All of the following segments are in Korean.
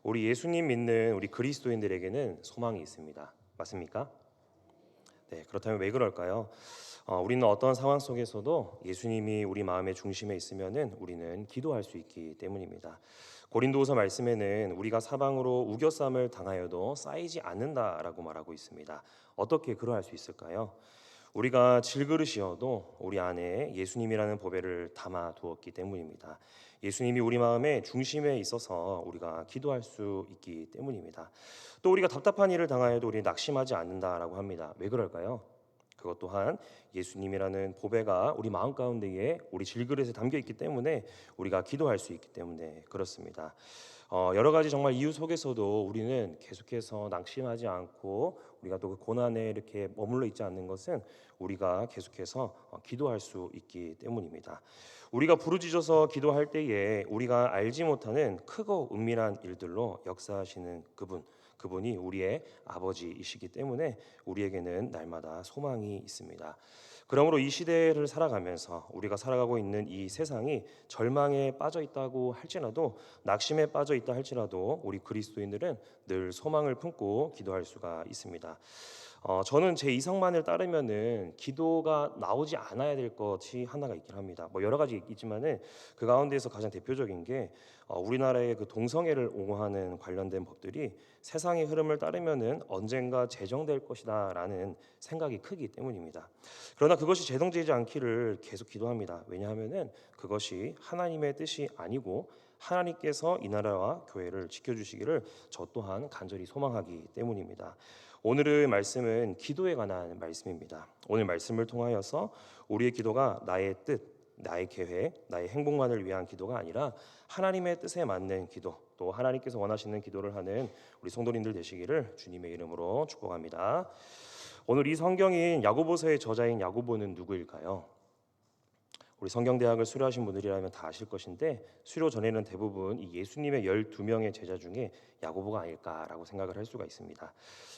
우리 예수님 믿는 우리 그리스도인들에게는 소망이 있습니다. 맞습니까? 네, 그렇다면 왜 그럴까요? 우리는 어떤 상황 속에서도 예수님이 우리 마음의 중심에 있으면은 우리는 기도할 수 있기 때문입니다. 고린도후서 말씀에는 우리가 사방으로 우겨쌈을 당하여도 쌓이지 않는다라고 말하고 있습니다. 어떻게 그러할 수 있을까요? 우리가 질그릇이어도 우리 안에 예수님이라는 보배를 담아 두었기 때문입니다. 예수님이 우리 마음의 중심에 있어서 우리가 기도할 수 있기 때문입니다. 또 우리가 답답한 일을 당하여도 우리 낙심하지 않는다라고 합니다. 왜 그럴까요? 그것 또한 예수님이라는 보배가 우리 마음 가운데에 우리 질그릇에 담겨 있기 때문에 우리가 기도할 수 있기 때문에 그렇습니다. 여러 가지 정말 이유 속에서도 우리는 계속해서 낙심하지 않고 우리가 또 그 고난에 이렇게 머물러 있지 않는 것은 우리가 계속해서 기도할 수 있기 때문입니다. 우리가 부르짖어서 기도할 때에 우리가 알지 못하는 크고 은밀한 일들로 역사하시는 그분이 우리의 아버지이시기 때문에 우리에게는 날마다 소망이 있습니다. 그러므로 이 시대를 살아가면서 우리가 살아가고 있는 이 세상이 절망에 빠져 있다고 할지라도 낙심에 빠져 있다 할지라도 우리 그리스도인들은 늘 소망을 품고 기도할 수가 있습니다. 저는 제 이성만을 따르면은 기도가 나오지 않아야 될 것이 하나가 있긴 합니다. 뭐 여러 가지 있지만은 그 가운데에서 가장 대표적인 게 우리나라의 그 동성애를 옹호하는 관련된 법들이 세상의 흐름을 따르면은 언젠가 제정될 것이다라는 생각이 크기 때문입니다. 그러나 그것이 제정되지 않기를 계속 기도합니다. 왜냐하면은 그것이 하나님의 뜻이 아니고 하나님께서 이 나라와 교회를 지켜주시기를 저 또한 간절히 소망하기 때문입니다. 오늘의 말씀은 기도에 관한 말씀입니다. 오늘 말씀을 통하여서 우리의 기도가 나의 뜻, 나의 계획, 나의 행복만을 위한 기도가 아니라 하나님의 뜻에 맞는 기도, 또 하나님께서 원하시는 기도를 하는 우리 성도님들 되시기를 주님의 이름으로 축복합니다. 오늘 이 성경인 야고보서의 저자인 야고보는 누구일까요? 우리 성경대학을 수료하신 분들이라면 다 아실 것인데 수료 전에는 대부분 이 예수님의 12명의 제자 중에 야고보가 아닐까라고 생각을 할 수가 있습니다.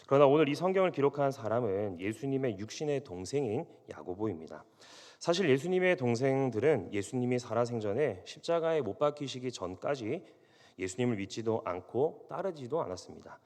그러나 오늘 이 성경을 기록한 사람은 예수님의 육신의 동생인 야고보입니다. 사실 예수님의 동생들은 예수님이 살아생전에 십자가에 못 박히시기 전까지 예수님을 믿지도 않고 따르지도 않았습니다.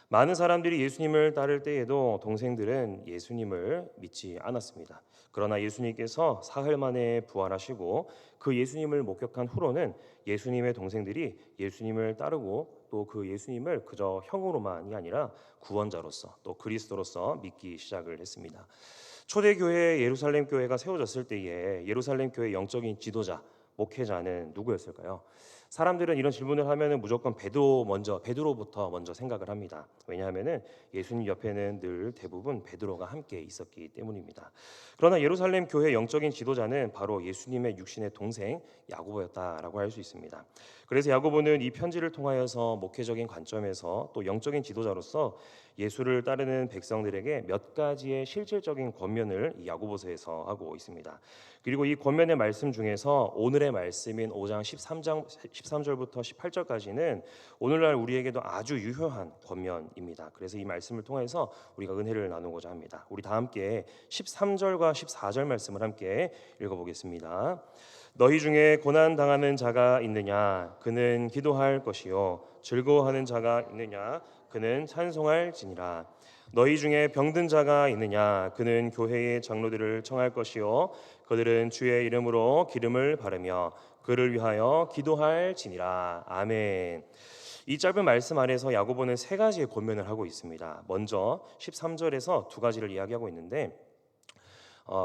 많은 사람들이 예수님을 따를 때에도 동생들은 예수님을 믿지 않았습니다. 그러나 예수님께서 사흘 만에 부활하시고 그 예수님을 목격한 후로는 예수님의 동생들이 예수님을 따르고 또 그 예수님을 그저 형으로만이 아니라 구원자로서 또 그리스도로서 믿기 시작을 했습니다. 초대교회 예루살렘 교회가 세워졌을 때에 예루살렘 교회 영적인 지도자, 목회자는 누구였을까요? 사람들은 이런 질문을 하면은 무조건 베드로부터 먼저 생각을 합니다. 왜냐하면은 예수님 옆에는 늘 대부분 베드로가 함께 있었기 때문입니다. 그러나 예루살렘 교회 영적인 지도자는 바로 예수님의 육신의 동생 야고보였다라고 할 수 있습니다. 그래서 야고보는 이 편지를 통하여서 목회적인 관점에서 또 영적인 지도자로서 예수를 따르는 백성들에게 몇 가지의 실질적인 권면을 이 야고보서에서 하고 있습니다. 그리고 이 권면의 말씀 중에서 오늘의 말씀인 5장 13절부터 18절까지는 오늘날 우리에게도 아주 유효한 권면입니다. 그래서 이 말씀을 통해서 우리가 은혜를 나누고자 합니다. 우리 다 함께 13절과 14절 말씀을 함께 읽어보겠습니다. 너희 중에 고난 당하는 자가 있느냐? 그는 기도할 것이요. 즐거워하는 자가 있느냐? 그는 찬송할지니라. 너희 중에 병든 자가 있느냐? 그는 교회의 장로들을 청할 것이요. 그들은 주의 이름으로 기름을 바르며 그를 위하여 기도할지니라. 아멘. 이 짧은 말씀 안에서 야고보는 세 가지의 권면을 하고 있습니다. 먼저 13절에서 두 가지를 이야기하고 있는데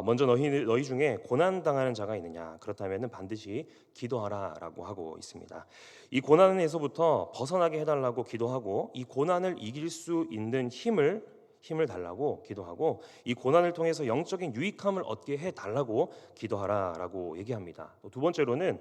먼저 너희 중에 고난 당하는 자가 있느냐? 그렇다면 반드시 기도하라라고 하고 있습니다. 이 고난에서부터 벗어나게 해달라고 기도하고 이 고난을 이길 수 있는 힘을 달라고 기도하고 이 고난을 통해서 영적인 유익함을 얻게 해달라고 기도하라라고 얘기합니다. 또 두 번째로는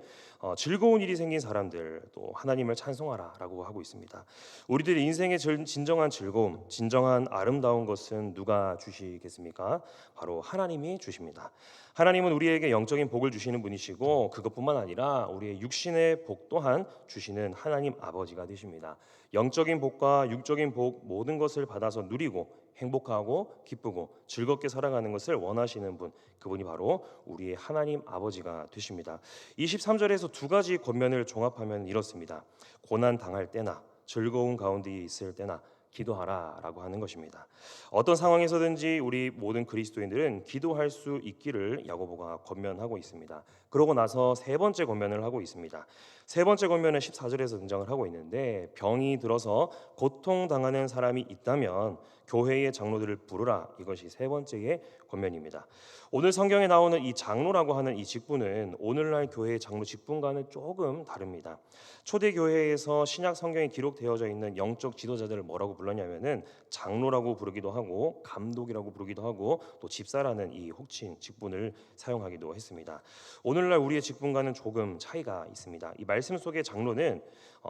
즐거운 일이 생긴 사람들 또 하나님을 찬송하라라고 하고 있습니다. 우리들의 인생의 진정한 즐거움, 진정한 아름다운 것은 누가 주시겠습니까? 바로 하나님이 주십니다. 하나님은 우리에게 영적인 복을 주시는 분이시고 그것뿐만 아니라 우리의 육신의 복 또한 주시는 하나님 아버지가 되십니다. 영적인 복과 육적인 복 모든 것을 받아서 누리고 행복하고 기쁘고 즐겁게 살아가는 것을 원하시는 분, 그분이 바로 우리의 하나님 아버지가 되십니다. 23절에서 두 가지 권면을 종합하면 이렇습니다. 고난 당할 때나 즐거운 가운데 있을 때나 기도하라라고 하는 것입니다. 어떤 상황에서든지 우리 모든 그리스도인들은 기도할 수 있기를 야고보가 권면하고 있습니다. 그러고 나서 세 번째 권면을 하고 있습니다. 세 번째 권면은 14절에서 등장을 하고 있는데, 병이 들어서 고통당하는 사람이 있다면 교회의 장로들을 부르라. 이것이 세 번째의 권면입니다. 오늘 성경에 나오는 이 장로라고 하는 이 직분은 오늘날 교회의 장로 직분과는 조금 다릅니다. 초대 교회에서 신약 성경에 기록되어져 있는 영적 지도자들을 뭐라고 불렀냐면은 장로라고 부르기도 하고 감독이라고 부르기도 하고 또 집사라는 이 호칭 직분을 사용하기도 했습니다. 오늘날 우리의 직분과는 조금 차이가 있습니다. 이 말씀 속의 장로는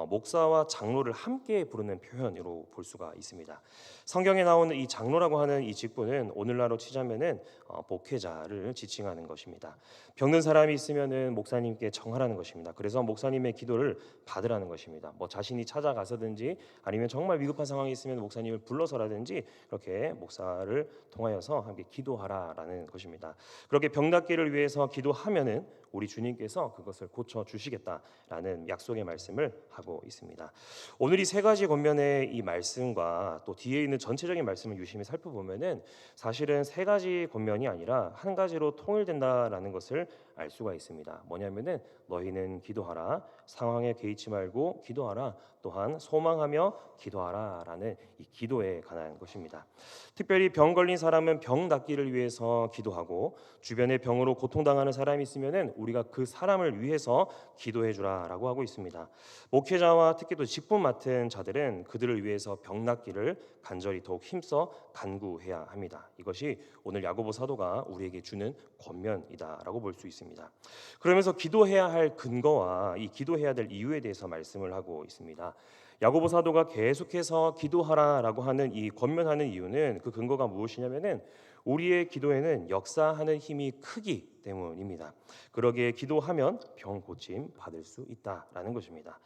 목사와 장로를 함께 부르는 표현으로 볼 수가 있습니다. 성경에 나오는 이 장로라고 하는 이 직분은 오늘날로 치자면은 목회자를 지칭하는 것입니다. 병든 사람이 있으면은 목사님께 청하라는 것입니다. 그래서 목사님의 기도를 받으라는 것입니다. 뭐 자신이 찾아가서든지 아니면 정말 위급한 상황이 있으면 목사님을 불러서라든지 그렇게 목사를 통하여서 함께 기도하라라는 것입니다. 그렇게 병 낫기를 위해서 기도하면은 우리 주님께서 그것을 고쳐 주시겠다라는 약속의 말씀을 하고 있습니다. 오늘 이 세 가지 권면의 이 말씀과 또 뒤에 있는 전체적인 말씀을 유심히 살펴보면은 사실은 세 가지 권면이 아니라 한 가지로 통일된다라는 것을 알 수가 있습니다. 뭐냐면은 너희는 기도하라, 상황에 개의치 말고 기도하라, 또한 소망하며 기도하라라는 이 기도에 관한 것입니다. 특별히 병 걸린 사람은 병 낫기를 위해서 기도하고, 주변에 병으로 고통당하는 사람이 있으면은 우리가 그 사람을 위해서 기도해 주라라고 하고 있습니다. 목회자와 특히 또 직분 맡은 자들은 그들을 위해서 병 낫기를 간절히 더욱 힘써 간구해야 합니다. 이것이 오늘 야고보 사도가 우리에게 주는 권면이다라고 볼 수 있습니다. 그러면서 기도해야 할 근거와 이 기도해야 될 이유에 대해서 말씀을 하고 있습니다. 야고보 사도가 계속해서 기도하라라고 하는 이 권면하는 이유는 그 근거가 무엇이냐면은 우리의 기도에는 역사하는 힘이 크기 때문입니다. 그러기에 기도하면 병 고침 받을 수 있다라는 것입니다.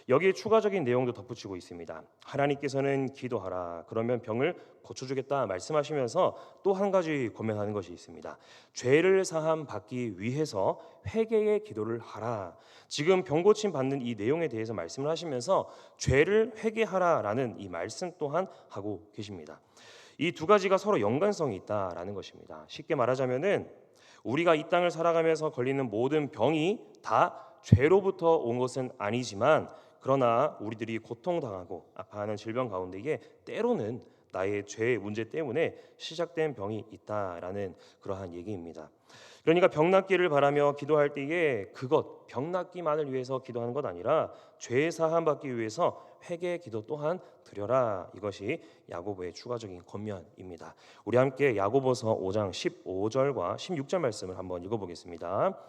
여기에 추가적인 내용도 덧붙이고 있습니다. 하나님께서는 기도하라 그러면 병을 고쳐주겠다 말씀하시면서 또 한 가지 권면하는 것이 있습니다. 죄를 사함 받기 위해서 회개의 기도를 하라. 지금 병 고침 받는 이 내용에 대해서 말씀을 하시면서 죄를 회개하라라는 이 말씀 또한 하고 계십니다. 이 두 가지가 서로 연관성이 있다라는 것입니다. 쉽게 말하자면은 우리가 이 땅을 살아가면서 걸리는 모든 병이 다 죄로부터 온 것은 아니지만, 그러나 우리들이 고통당하고 아파하는 질병 가운데에 때로는 나의 죄의 문제 때문에 시작된 병이 있다라는 그러한 얘기입니다. 그러니까 병 낫기를 바라며 기도할 때에 그것 병 낫기만을 위해서 기도하는 것 아니라 죄 사함 받기 위해서 회개 기도 또한 드려라. 이것이 야고보의 추가적인 권면입니다. 우리 함께 야고보서 5장 15절과 16절 말씀을 한번 읽어보겠습니다.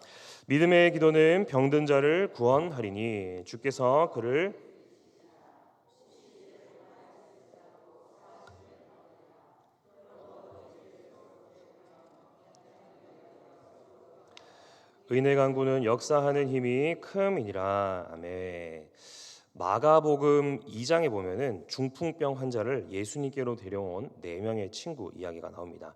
믿음의 기도는 병든 자를 구원하리니 주께서 그를 의인의 간구는 역사하는 힘이 큼이니라. 아멘. 마가복음 2장에 보면은 중풍병 환자를 예수님께로 데려온 4명의 친구 이야기가 나옵니다.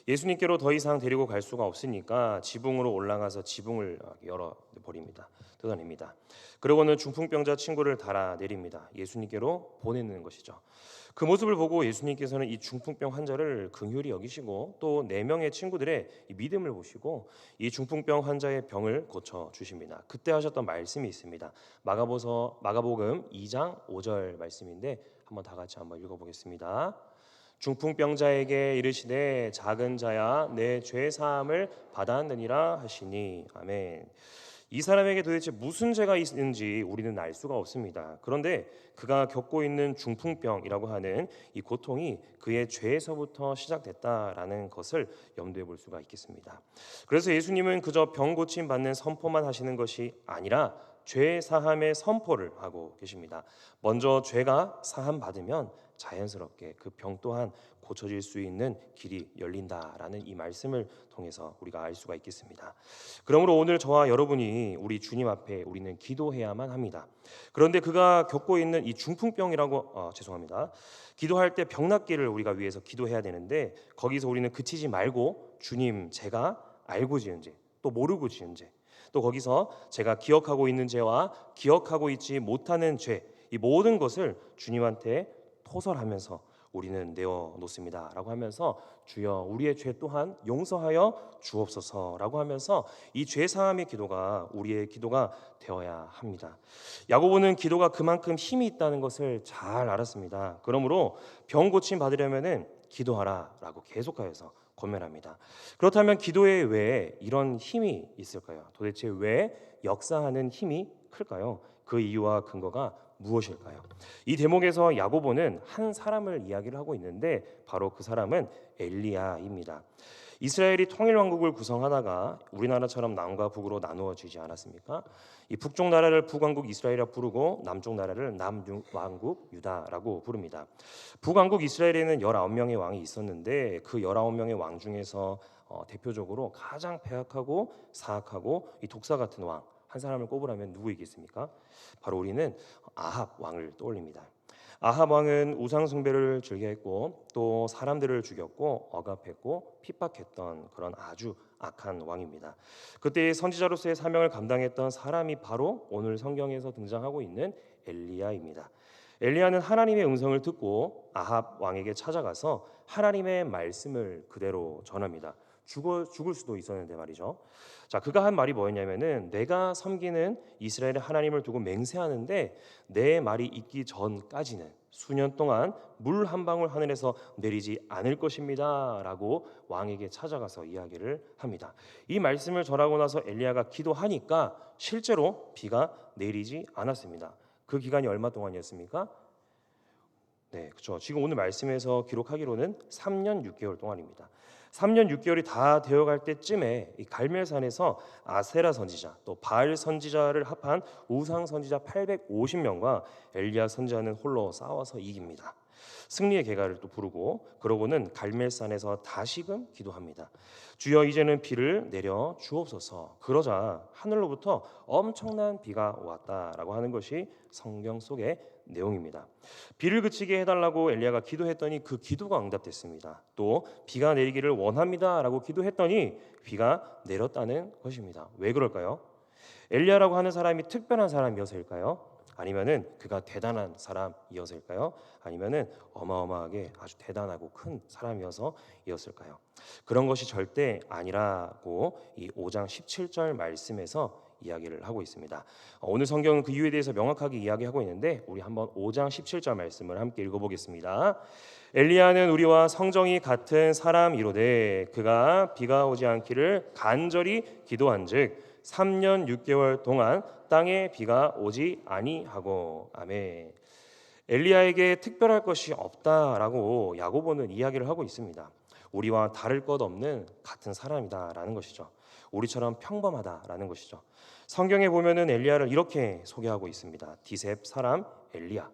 예수님께로 더 이상 데리고 갈 수가 없으니까 지붕으로 올라가서 지붕을 열어 버립니다. 뜯어냅니다. 그러고는 중풍병자 친구를 달아 내립니다. 예수님께로 보내는 것이죠. 그 모습을 보고 예수님께서는 이 중풍병 환자를 긍휼히 여기시고 또 4명의 친구들의 이 믿음을 보시고 이 중풍병 환자의 병을 고쳐 주십니다. 그때 하셨던 말씀이 있습니다. 마가복음 2장 5절 말씀인데 한번 다 같이 한번 읽어보겠습니다. 중풍병자에게 이르시되 작은 자야 내 죄 사함을 받았느니라 하시니. 아멘. 이 사람에게 도대체 무슨 죄가 있는지 우리는 알 수가 없습니다. 그런데 그가 겪고 있는 중풍병이라고 하는 이 고통이 그의 죄에서부터 시작됐다라는 것을 염두에 볼 수가 있겠습니다. 그래서 예수님은 그저 병 고침 받는 선포만 하시는 것이 아니라 죄 사함의 선포를 하고 계십니다. 먼저 죄가 사함 받으면 자연스럽게 그 병 또한 고쳐질 수 있는 길이 열린다라는 이 말씀을 통해서 우리가 알 수가 있겠습니다. 그러므로 오늘 저와 여러분이 우리 주님 앞에 우리는 기도해야만 합니다. 그런데 그가 겪고 있는 이 중풍병이라고 기도할 때 병 낫기를 우리가 위해서 기도해야 되는데 거기서 우리는 그치지 말고 주님 제가 알고 지은 죄 또 모르고 지은 죄 또 거기서 제가 기억하고 있는 죄와 기억하고 있지 못하는 죄 이 모든 것을 주님한테 토설하면서 우리는 내어놓습니다라고 하면서 주여 우리의 죄 또한 용서하여 주옵소서라고 하면서 이 죄 사함의 기도가 우리의 기도가 되어야 합니다. 야고보는 기도가 그만큼 힘이 있다는 것을 잘 알았습니다. 그러므로 병 고침 받으려면은 기도하라라고 계속하여서 권면합니다. 그렇다면 기도에 왜 이런 힘이 있을까요? 도대체 왜 역사하는 힘이 클까요? 그 이유와 근거가 무엇일까요? 이 대목에서 야고보는 한 사람을 이야기를 하고 있는데 바로 그 사람은 엘리야입니다. 이스라엘이 통일 왕국을 구성하다가 우리나라처럼 남과 북으로 나누어지지 않았습니까? 이 북쪽 나라를 북왕국 이스라엘이라 부르고 남쪽 나라를 남왕국 유다라고 부릅니다. 북왕국 이스라엘에는 19명의 왕이 있었는데 그 19명의 왕 중에서 대표적으로 가장 배악하고 사악하고 이 독사 같은 왕 한 사람을 꼽으라면 누구이겠습니까? 바로 우리는 아합 왕을 떠올립니다. 아합 왕은 우상 숭배를 즐겨했고 또 사람들을 죽였고 억압했고 핍박했던 그런 아주 악한 왕입니다. 그때 선지자로서의 사명을 감당했던 사람이 바로 오늘 성경에서 등장하고 있는 엘리야입니다. 엘리야는 하나님의 음성을 듣고 아합 왕에게 찾아가서 하나님의 말씀을 그대로 전합니다. 죽을 수도 있었는데 말이죠. 자, 그가 한 말이 뭐였냐면은 내가 섬기는 이스라엘의 하나님을 두고 맹세하는데 내 말이 있기 전까지는 수년 동안 물 한 방울 하늘에서 내리지 않을 것입니다라고 왕에게 찾아가서 이야기를 합니다. 이 말씀을 전하고 나서 엘리야가 기도하니까 실제로 비가 내리지 않았습니다. 그 기간이 얼마 동안이었습니까? 네, 그렇죠. 지금 오늘 말씀에서 기록하기로는 3년 6개월 동안입니다. 3년 6개월이 다 되어갈 때쯤에 이 갈멜산에서 아세라 선지자 또 바알 선지자를 합한 우상 선지자 850명과 엘리야 선지자는 홀로 싸워서 이깁니다. 승리의 계가를 또 부르고 그러고는 갈멜산에서 다시금 기도합니다. 주여 이제는 비를 내려 주옵소서. 그러자 하늘로부터 엄청난 비가 왔다라고 하는 것이 성경 속의 내용입니다. 비를 그치게 해달라고 엘리야가 기도했더니 그 기도가 응답됐습니다. 또 비가 내리기를 원합니다라고 기도했더니 비가 내렸다는 것입니다. 왜 그럴까요? 엘리야라고 하는 사람이 특별한 사람이어서일까요? 아니면은 그가 대단한 사람이어서일까요? 아니면은 어마어마하게 아주 대단하고 큰 사람이어서이었을까요? 그런 것이 절대 아니라고 이 5장 17절 말씀에서 이야기를 하고 있습니다. 오늘 성경은 그 이유에 대해서 명확하게 이야기하고 있는데 우리 한번 5장 17절 말씀을 함께 읽어보겠습니다. 엘리야는 우리와 성정이 같은 사람이로되 그가 비가 오지 않기를 간절히 기도한즉 3년 6개월 동안 땅에 비가 오지 아니하고. 아멘. 엘리야에게 특별할 것이 없다라고 야고보는 이야기를 하고 있습니다. 우리와 다를 것 없는 같은 사람이다라는 것이죠. 우리처럼 평범하다라는 것이죠. 성경에 보면은 엘리야를 이렇게 소개하고 있습니다. 디셉 사람 엘리야.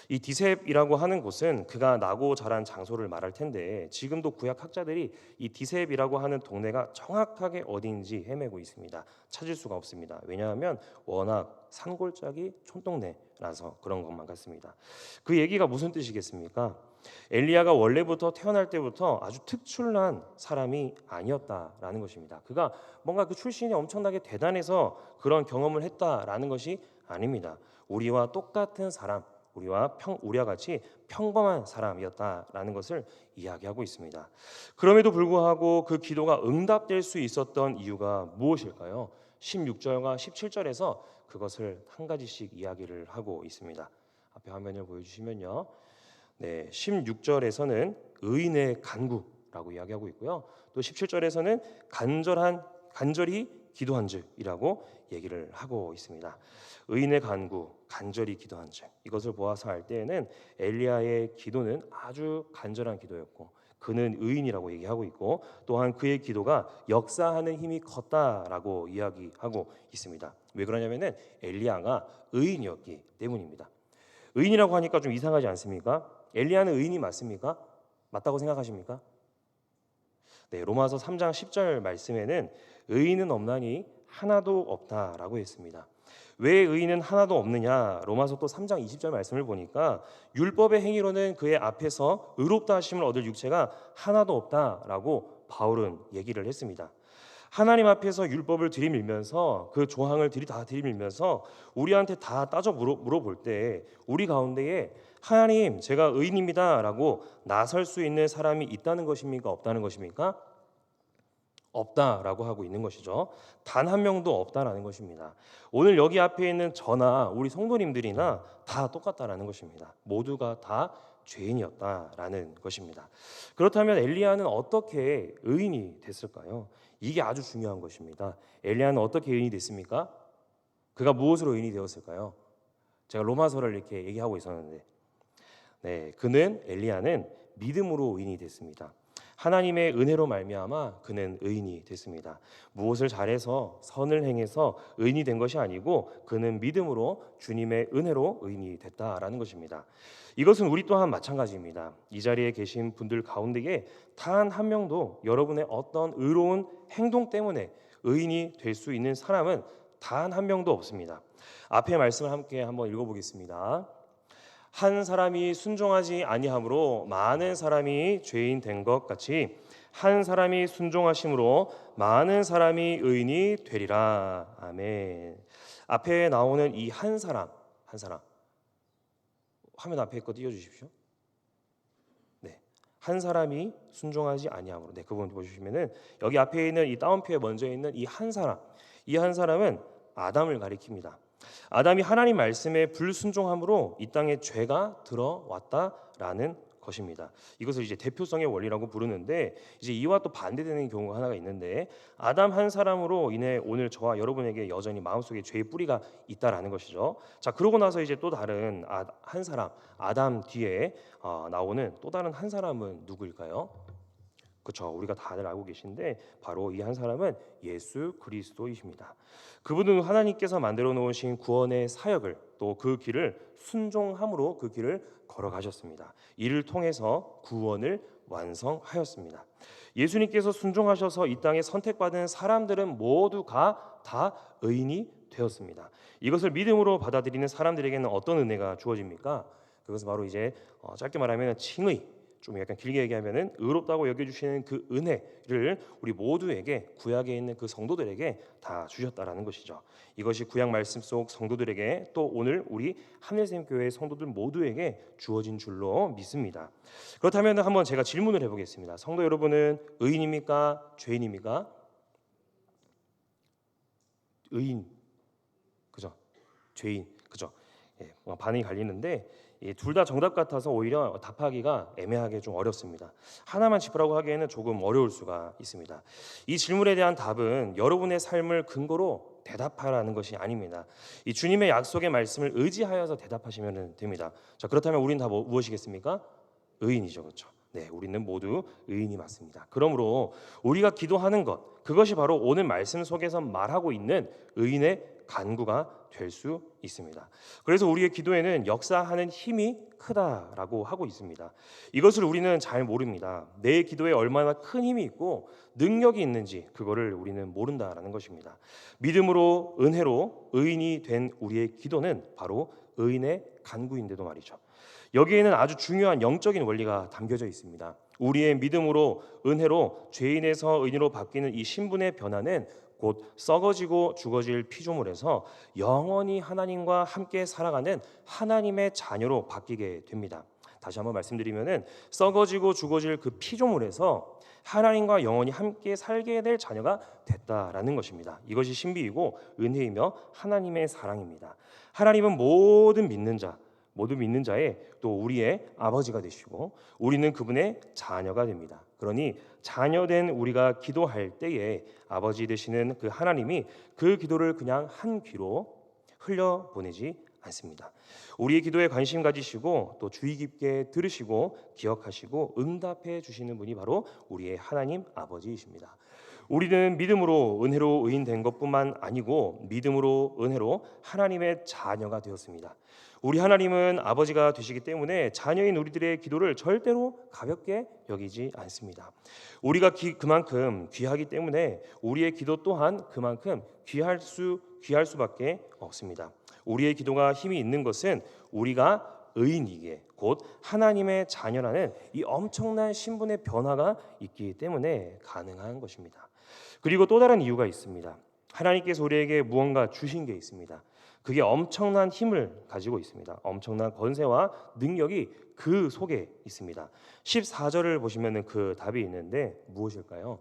이 디셉이라고 하는 곳은 그가 나고 자란 장소를 말할 텐데 지금도 구약 학자들이 이 디셉이라고 하는 동네가 정확하게 어디인지 헤매고 있습니다. 찾을 수가 없습니다. 왜냐하면 워낙 산골짜기 촌동네라서 그런 것만 같습니다. 그 얘기가 무슨 뜻이겠습니까? 엘리야가 원래부터 태어날 때부터 아주 특출난 사람이 아니었다라는 것입니다. 그가 뭔가 그 출신이 엄청나게 대단해서 그런 경험을 했다라는 것이 아닙니다. 우리와 똑같은 사람, 우리와 같이 평범한 사람이었다라는 것을 이야기하고 있습니다. 그럼에도 불구하고 그 기도가 응답될 수 있었던 이유가 무엇일까요? 16절과 17절에서 그것을 한 가지씩 이야기를 하고 있습니다. 앞에 화면을 보여주시면요. 네, 16절에서는 의인의 간구라고 이야기하고 있고요. 또 17절에서는 간절히 기도한즉이라고 얘기를 하고 있습니다. 의인의 간구, 간절히 기도한즉 이것을 보아서 알 때에는 엘리야의 기도는 아주 간절한 기도였고 그는 의인이라고 얘기하고 있고 또한 그의 기도가 역사하는 힘이 컸다라고 이야기하고 있습니다. 왜 그러냐면은 엘리야가 의인이었기 때문입니다. 의인이라고 하니까 좀 이상하지 않습니까? 엘리야는 의인이 맞습니까? 맞다고 생각하십니까? 네, 로마서 3장 10절 말씀에는 의인은 없나니 하나도 없다라고 했습니다. 왜 의인은 하나도 없느냐? 로마서 또 3장 20절 말씀을 보니까 율법의 행위로는 그의 앞에서 의롭다 하심을 얻을 육체가 하나도 없다라고 바울은 얘기를 했습니다. 하나님 앞에서 율법을 들이밀면서 그 조항을 다 들이밀면서 우리한테 다 따져 물어볼 때 우리 가운데에 하나님 제가 의인입니다라고 나설 수 있는 사람이 있다는 것입니까? 없다는 것입니까? 없다라고 하고 있는 것이죠. 단 한 명도 없다라는 것입니다. 오늘 여기 앞에 있는 저나 우리 성도님들이나 다 똑같다라는 것입니다. 모두가 다 죄인이었다라는 것입니다. 그렇다면 엘리야는 어떻게 의인이 됐을까요? 이게 아주 중요한 것입니다. 엘리야는 어떻게 의인이 됐습니까? 그가 무엇으로 의인이 되었을까요? 제가 로마서를 이렇게 얘기하고 있었는데, 그는 엘리야는 믿음으로 의인이 됐습니다. 하나님의 은혜로 말미암아 그는 의인이 됐습니다. 무엇을 잘해서 선을 행해서 의인이 된 것이 아니고 그는 믿음으로 주님의 은혜로 의인이 됐다라는 것입니다. 이것은 우리 또한 마찬가지입니다. 이 자리에 계신 분들 가운데에 단 한 명도 여러분의 어떤 의로운 행동 때문에 의인이 될 수 있는 사람은 단 한 명도 없습니다. 앞에 말씀을 함께 한번 읽어보겠습니다. 한 사람이 순종하지 아니함으로 많은 사람이 죄인 된 것 같이 한 사람이 순종하심으로 많은 사람이 의인이 되리라. 아멘. 앞에 나오는 이 한 사람 화면 앞에 거 띄워주십시오. 한 사람이 순종하지 아니함으로. 그 부분 보시면은 여기 앞에 있는 이 따옴표에 먼저 있는 이 한 사람은 아담을 가리킵니다. 아담이 하나님 말씀에 불순종함으로 이 땅에 죄가 들어왔다라는 것입니다. 이것을 이제 대표성의 원리라고 부르는데 이제 이와 또 반대되는 경우가 하나가 있는데 아담 한 사람으로 인해 오늘 저와 여러분에게 여전히 마음속에 죄의 뿌리가 있다라는 것이죠. 자, 그러고 나서 이제 또 다른 한 사람 아담 뒤에 나오는 또 다른 한 사람은 누구일까요? 그렇죠. 우리가 다들 알고 계신데 바로 이 한 사람은 예수 그리스도이십니다. 그분은 하나님께서 만들어 놓으신 구원의 사역을 또 그 길을 순종함으로 그 길을 걸어가셨습니다. 이를 통해서 구원을 완성하였습니다. 예수님께서 순종하셔서 이 땅에 선택받은 사람들은 모두가 다 의인이 되었습니다. 이것을 믿음으로 받아들이는 사람들에게는 어떤 은혜가 주어집니까? 그것은 바로 이제 짧게 말하면 칭의, 좀 약간 길게 얘기하면은 의롭다고 여겨주시는 그 은혜를 우리 모두에게 구약에 있는 그 성도들에게 다 주셨다라는 것이죠. 이것이 구약 말씀 속 성도들에게 또 오늘 우리 하늘샘교회 성도들 모두에게 주어진 줄로 믿습니다. 그렇다면 한번 제가 질문을 해보겠습니다. 성도 여러분은 의인입니까? 죄인입니까? 의인, 그죠? 죄인, 그죠? 반응이 갈리는데 둘 다 정답 같아서 오히려 답하기가 애매하게 좀 어렵습니다. 하나만 짚으라고 하기에는 조금 어려울 수가 있습니다. 이 질문에 대한 답은 여러분의 삶을 근거로 대답하라는 것이 아닙니다. 이 주님의 약속의 말씀을 의지하여서 대답하시면 됩니다. 자, 그렇다면 우리는 다 무엇이겠습니까? 의인이죠, 그렇죠? 우리는 모두 의인이 맞습니다. 그러므로 우리가 기도하는 것, 그것이 바로 오늘 말씀 속에서 말하고 있는 의인의 간구가 될 수 있습니다. 그래서 우리의 기도에는 역사하는 힘이 크다라고 하고 있습니다. 이것을 우리는 잘 모릅니다. 내 기도에 얼마나 큰 힘이 있고 능력이 있는지 그거를 우리는 모른다라는 것입니다. 믿음으로 은혜로 의인이 된 우리의 기도는 바로 의인의 간구인데도 말이죠. 여기에는 아주 중요한 영적인 원리가 담겨져 있습니다. 우리의 믿음으로 은혜로 죄인에서 의인으로 바뀌는 이 신분의 변화는 곧 썩어지고 죽어질 피조물에서 영원히 하나님과 함께 살아가는 하나님의 자녀로 바뀌게 됩니다. 다시 한번 말씀드리면은 썩어지고 죽어질 그 피조물에서 하나님과 영원히 함께 살게 될 자녀가 됐다라는 것입니다. 이것이 신비이고 은혜이며 하나님의 사랑입니다. 하나님은 모든 믿는 자의 또 우리의 아버지가 되시고 우리는 그분의 자녀가 됩니다. 그러니 자녀된 우리가 기도할 때에 아버지 되시는 그 하나님이 그 기도를 그냥 한 귀로 흘려보내지 않습니다. 우리의 기도에 관심 가지시고 또 주의 깊게 들으시고 기억하시고 응답해 주시는 분이 바로 우리의 하나님 아버지이십니다. 우리는 믿음으로 은혜로 의인된 것뿐만 아니고 믿음으로 은혜로 하나님의 자녀가 되었습니다. 우리 하나님은 아버지가 되시기 때문에 자녀인 우리들의 기도를 절대로 가볍게 여기지 않습니다. 우리가 그만큼 귀하기 때문에 우리의 기도 또한 그만큼 귀할 수밖에 없습니다. 우리의 기도가 힘이 있는 것은 우리가 의인이기에 곧 하나님의 자녀라는 이 엄청난 신분의 변화가 있기 때문에 가능한 것입니다. 그리고 또 다른 이유가 있습니다. 하나님께서 우리에게 무언가 주신 게 있습니다. 그게 엄청난 힘을 가지고 있습니다. 엄청난 권세와 능력이 그 속에 있습니다. 14절을 보시면은 그 답이 있는데 무엇일까요?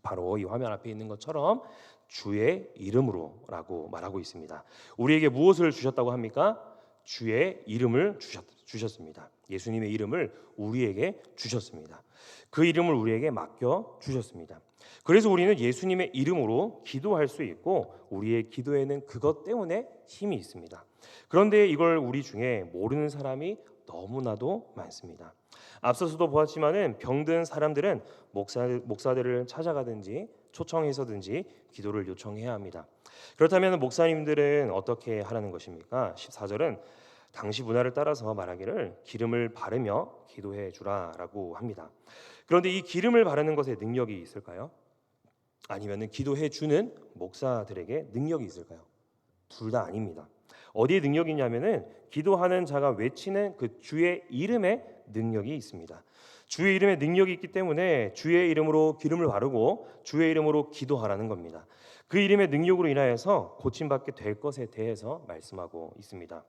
바로 이 화면 앞에 있는 것처럼 주의 이름으로라고 말하고 있습니다. 우리에게 무엇을 주셨다고 합니까? 주의 이름을 주셨습니다. 예수님의 이름을 우리에게 주셨습니다. 그 이름을 우리에게 맡겨 주셨습니다. 그래서 우리는 예수님의 이름으로 기도할 수 있고 우리의 기도에는 그것 때문에 힘이 있습니다. 그런데 이걸 우리 중에 모르는 사람이 너무나도 많습니다. 앞서서도 보았지만은 병든 사람들은 목사들을 찾아가든지 초청해서든지 기도를 요청해야 합니다. 그렇다면 목사님들은 어떻게 하라는 것입니까? 14절은 당시 문화를 따라서 말하기를 기름을 바르며 기도해 주라라고 합니다. 그런데 이 기름을 바르는 것에 능력이 있을까요? 아니면은 기도해 주는 목사들에게 능력이 있을까요? 둘 다 아닙니다. 어디에 능력이 있냐면은 기도하는 자가 외치는 그 주의 이름에 능력이 있습니다. 주의 이름에 능력이 있기 때문에 주의 이름으로 기름을 바르고 주의 이름으로 기도하라는 겁니다. 그 이름의 능력으로 인하여서 고침받게 될 것에 대해서 말씀하고 있습니다.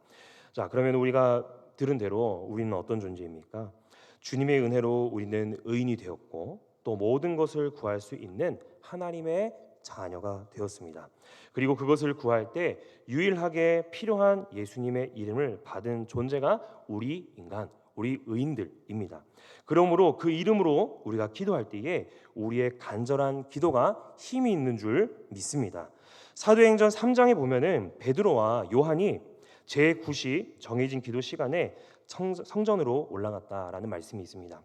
자, 그러면 우리가 들은 대로 우리는 어떤 존재입니까? 주님의 은혜로 우리는 의인이 되었고 또 모든 것을 구할 수 있는 하나님의 자녀가 되었습니다. 그리고 그것을 구할 때 유일하게 필요한 예수님의 이름을 받은 존재가 우리 인간, 우리 의인들입니다. 그러므로 그 이름으로 우리가 기도할 때에 우리의 간절한 기도가 힘이 있는 줄 믿습니다. 사도행전 3장에 보면은 베드로와 요한이 제9시 정해진 기도 시간에 성전으로 올라갔다라는 말씀이 있습니다.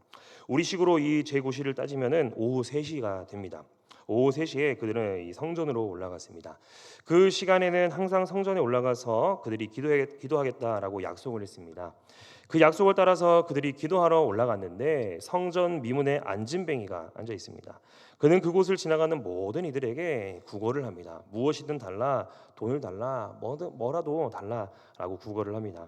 우리식으로 이 제9시를 따지면은 오후 3시가 됩니다. 오후 3시에 그들은 이 성전으로 올라갔습니다. 그 시간에는 항상 성전에 올라가서 그들이 기도하겠다라고 약속을 했습니다. 그 약속을 따라서 그들이 기도하러 올라갔는데 성전 미문에 안진뱅이가 앉아 있습니다. 그는 그곳을 지나가는 모든 이들에게 구걸을 합니다. 무엇이든 달라, 돈을 달라, 뭐라도 달라라고 구걸을 합니다.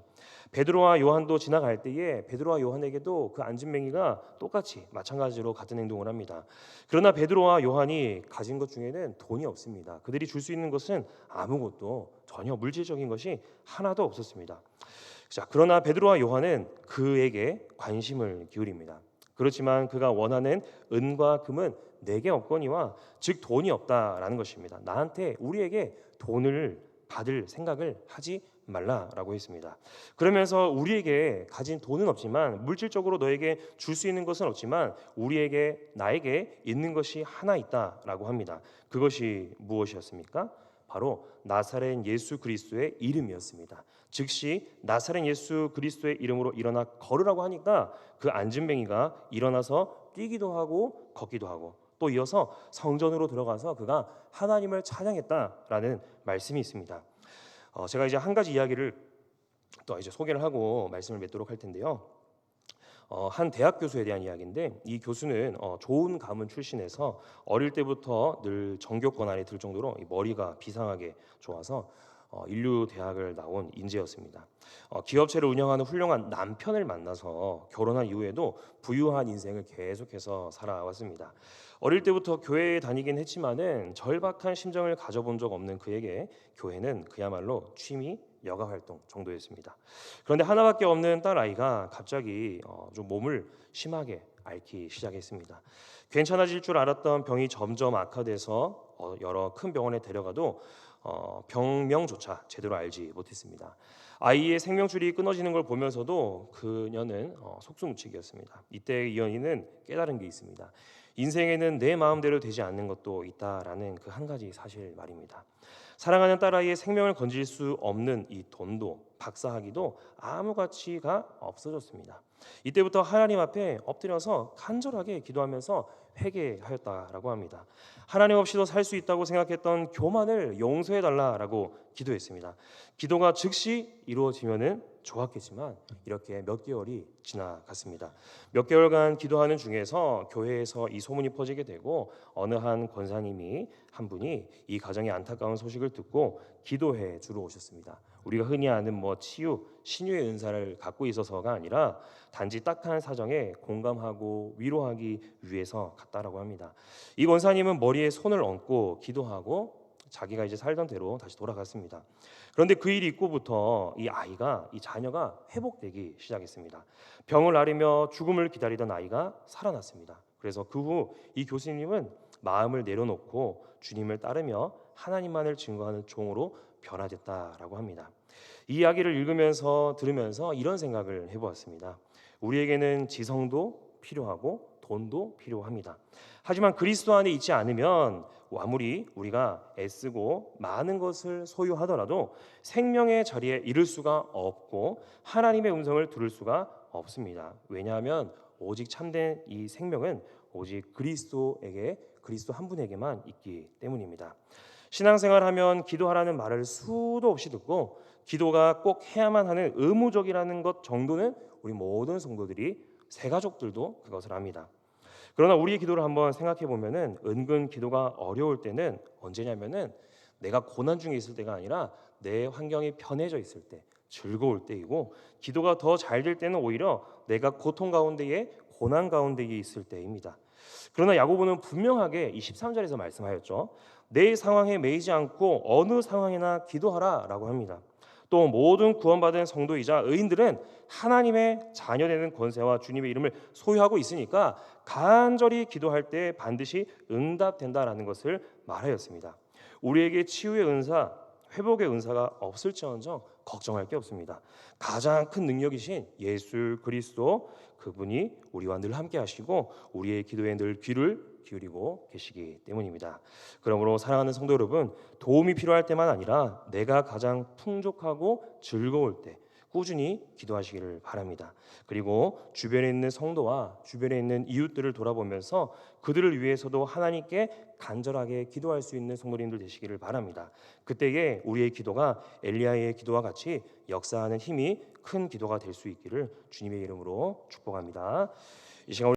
베드로와 요한도 지나갈 때에 베드로와 요한에게도 그 안진뱅이가 똑같이 마찬가지로 같은 행동을 합니다. 그러나 베드로와 요한이 가진 것 중에는 돈이 없습니다. 그들이 줄 수 있는 것은 아무것도 전혀 물질적인 것이 하나도 없었습니다. 자, 그러나 베드로와 요한은 그에게 관심을 기울입니다. 그렇지만 그가 원하는 은과 금은 내게 없거니와 즉 돈이 없다라는 것입니다. 우리에게 돈을 받을 생각을 하지 말라라고 했습니다. 그러면서 우리에게 가진 돈은 없지만 물질적으로 너에게 줄 수 있는 것은 없지만 나에게 있는 것이 하나 있다라고 합니다. 그것이 무엇이었습니까? 바로 나사렛 예수 그리스도의 이름이었습니다. 즉시 나사렛 예수 그리스도의 이름으로 일어나 걸으라고 하니까 그 안진뱅이가 일어나서 뛰기도 하고 걷기도 하고 또 이어서 성전으로 들어가서 그가 하나님을 찬양했다라는 말씀이 있습니다. 제가 이제 한 가지 이야기를 또 이제 소개를 하고 말씀을 맺도록 할 텐데요. 한 대학 교수에 대한 이야기인데 이 교수는 좋은 가문 출신에서 어릴 때부터 늘 정교권 안에 들 정도로 머리가 비상하게 좋아서 인류 대학을 나온 인재였습니다. 기업체를 운영하는 훌륭한 남편을 만나서 결혼한 이후에도 부유한 인생을 계속해서 살아왔습니다. 어릴 때부터 교회에 다니긴 했지만은 절박한 심정을 가져본 적 없는 그에게 교회는 그야말로 취미 여가 활동 정도였습니다. 그런데 하나밖에 없는 딸 아이가 갑자기 좀 몸을 심하게 앓기 시작했습니다. 괜찮아질 줄 알았던 병이 점점 악화돼서 여러 큰 병원에 데려가도 병명조차 제대로 알지 못했습니다. 아이의 생명줄이 끊어지는 걸 보면서도 그녀는 속수무책이었습니다. 이때 이 연인은 깨달은 게 있습니다. 인생에는 내 마음대로 되지 않는 것도 있다라는 그 한 가지 사실 말입니다. 사랑하는 딸아이의 생명을 건질 수 없는 이 돈도 박사학위도 아무 가치가 없어졌습니다. 이때부터 하나님 앞에 엎드려서 간절하게 기도하면서 회개하였다라고 합니다. 하나님 없이도 살 수 있다고 생각했던 교만을 용서해달라라고 기도했습니다. 기도가 즉시 이루어지면은 좋았겠지만 이렇게 몇 개월이 지나갔습니다. 몇 개월간 기도하는 중에서 교회에서 이 소문이 퍼지게 되고 어느 한 권사님이 한 분이 이 가정의 안타까운 소식을 듣고 기도해 주러 오셨습니다. 우리가 흔히 아는 치유, 신유의 은사를 갖고 있어서가 아니라 단지 딱한 사정에 공감하고 위로하기 위해서 갔다라고 합니다. 이 권사님은 머리에 손을 얹고 기도하고 자기가 이제 살던 대로 다시 돌아갔습니다. 그런데 그 일 있고부터 이 자녀가 회복되기 시작했습니다. 병을 앓으며 죽음을 기다리던 아이가 살아났습니다. 그래서 그 후 이 교수님은 마음을 내려놓고 주님을 따르며 하나님만을 증거하는 종으로 변화됐다라고 합니다. 이 이야기를 읽으면서 들으면서 이런 생각을 해보았습니다. 우리에게는 지성도 필요하고 돈도 필요합니다. 하지만 그리스도 안에 있지 않으면 아무리 우리가 애쓰고 많은 것을 소유하더라도 생명의 자리에 이를 수가 없고 하나님의 음성을 들을 수가 없습니다. 왜냐하면 오직 참된 이 생명은 오직 그리스도 한 분에게만 있기 때문입니다. 신앙생활하면 기도하라는 말을 수도 없이 듣고 기도가 꼭 해야만 하는 의무적이라는 것 정도는 우리 모든 성도들이 새가족들도 그것을 압니다. 그러나 우리의 기도를 한번 생각해 보면은 은근 기도가 어려울 때는 언제냐면은 내가 고난 중에 있을 때가 아니라 내 환경이 편해져 있을 때, 즐거울 때이고, 기도가 더 잘 될 때는 오히려 내가 고통 가운데에 고난 가운데에 있을 때입니다. 그러나 야고보는 분명하게 이 13절에서 말씀하였죠. 내 상황에 매이지 않고 어느 상황이나 기도하라라고 합니다. 또 모든 구원받은 성도이자 의인들은 하나님의 자녀되는 권세와 주님의 이름을 소유하고 있으니까 간절히 기도할 때 반드시 응답된다라는 것을 말하였습니다. 우리에게 치유의 은사, 회복의 은사가 없을지언정 걱정할 게 없습니다. 가장 큰 능력이신 예수 그리스도, 그분이 우리와 늘 함께 하시고 우리의 기도에 늘 귀를 기울이고 계시기 때문입니다. 그러므로 사랑하는 성도 여러분, 도움이 필요할 때만 아니라 내가 가장 풍족하고 즐거울 때 꾸준히 기도하시기를 바랍니다. 그리고 주변에 있는 성도와 주변에 있는 이웃들을 돌아보면서 그들을 위해서도 하나님께 간절하게 기도할 수 있는 성도님들 되시기를 바랍니다. 그때에 우리의 기도가 엘리야의 기도와 같이 역사하는 힘이 큰 기도가 될 수 있기를 주님의 이름으로 축복합니다. 이 시간